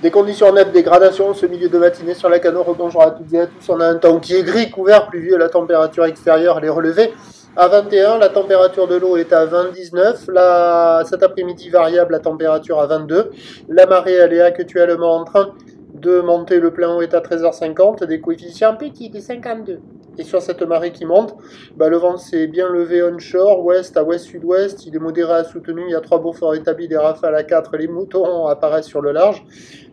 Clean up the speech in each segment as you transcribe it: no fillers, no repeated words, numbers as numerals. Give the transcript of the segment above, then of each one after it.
Des conditions nettes, dégradation, ce milieu de matinée sur la Cano. Bonjour à toutes et à tous. On a un temps qui est gris, couvert, pluvieux. La température extérieure, elle est relevée à 21. La température de l'eau est à 29. Cet après-midi, variable, la température à 22. La marée, elle est actuellement en train de monter. Le plein eau est à 13h50. Des coefficients petits de 52. Et sur cette marée qui monte, le vent s'est bien levé onshore, ouest à ouest-sud-ouest, il est modéré à soutenu, il y a 3 beaux forts établis, des rafales à 4, les moutons apparaissent sur le large,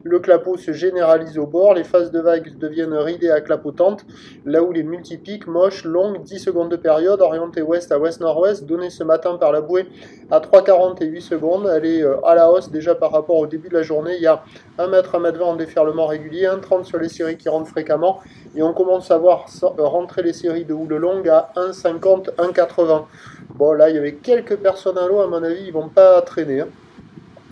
le clapot se généralise au bord, les phases de vagues deviennent ridées à clapotantes, là où les multipiques, moches, longues, 10 secondes de période, orientées ouest à ouest-nord-ouest, donnée ce matin par la bouée à 3,40 et 8 secondes, elle est à la hausse déjà par rapport au début de la journée, il y a 1 mètre, 1 mètre 20 en déferlement régulier, 1,30 sur les séries qui rentrent fréquemment, et on commence à voir rentrer les séries de houle longue à 1,50, 1,80. Bon, là, il y avait quelques personnes à l'eau, à mon avis, ils vont pas traîner.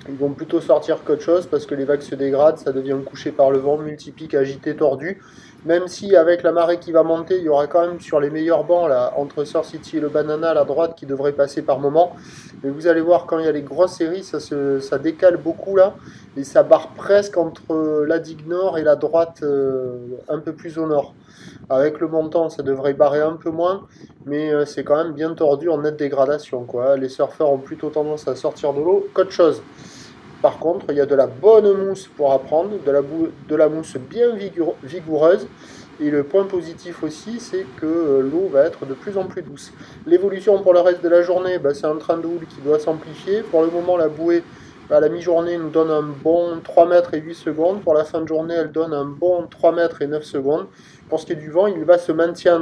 Ils vont plutôt sortir qu'autre chose parce que les vagues se dégradent, ça devient couché par le vent, multipique, agité, tordu. Même si avec la marée qui va monter, il y aura quand même sur les meilleurs bancs, là, entre Surf City et le Banana à la droite, qui devrait passer par moment. Mais vous allez voir, quand il y a les grosses séries, ça décale beaucoup là, et ça barre presque entre la digue nord et la droite un peu plus au nord. Avec le montant, ça devrait barrer un peu moins, mais c'est quand même bien tordu en nette dégradation, quoi. Les surfeurs ont plutôt tendance à sortir de l'eau qu'autre chose. Par contre, il y a de la bonne mousse pour apprendre, de la mousse bien vigoureuse. Et le point positif aussi, c'est que l'eau va être de plus en plus douce. L'évolution pour le reste de la journée, c'est un train de houle qui doit s'amplifier. Pour le moment, la bouée à la mi-journée nous donne un bon 3 mètres et 8 secondes. Pour la fin de journée, elle donne un bon 3 mètres et 9 secondes. Pour ce qui est du vent, il va se maintenir.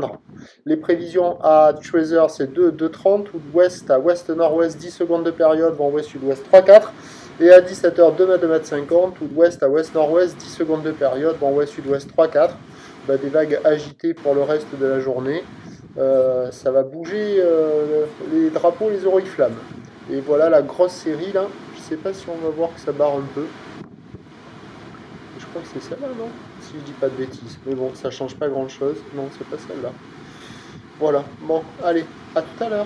Les prévisions à Treasure, c'est 2,30, ou d'ouest à ouest-nord-ouest, 10 secondes de période, vent ouest-sud-ouest 3,4. Et à 17h, 2 mètres, 2,50 m, ou d'ouest à ouest-nord-ouest, 10 secondes de période, vent ouest-sud-ouest 3,4. Des vagues agitées pour le reste de la journée. Ça va bouger les drapeaux, les oriflammes. Et voilà la grosse série là. Je sais pas si on va voir que ça barre un peu. Je crois que c'est celle-là, non? Si je dis pas de bêtises. Mais bon, ça change pas grand chose. Non, c'est pas celle-là. Voilà. Bon, allez, à tout à l'heure.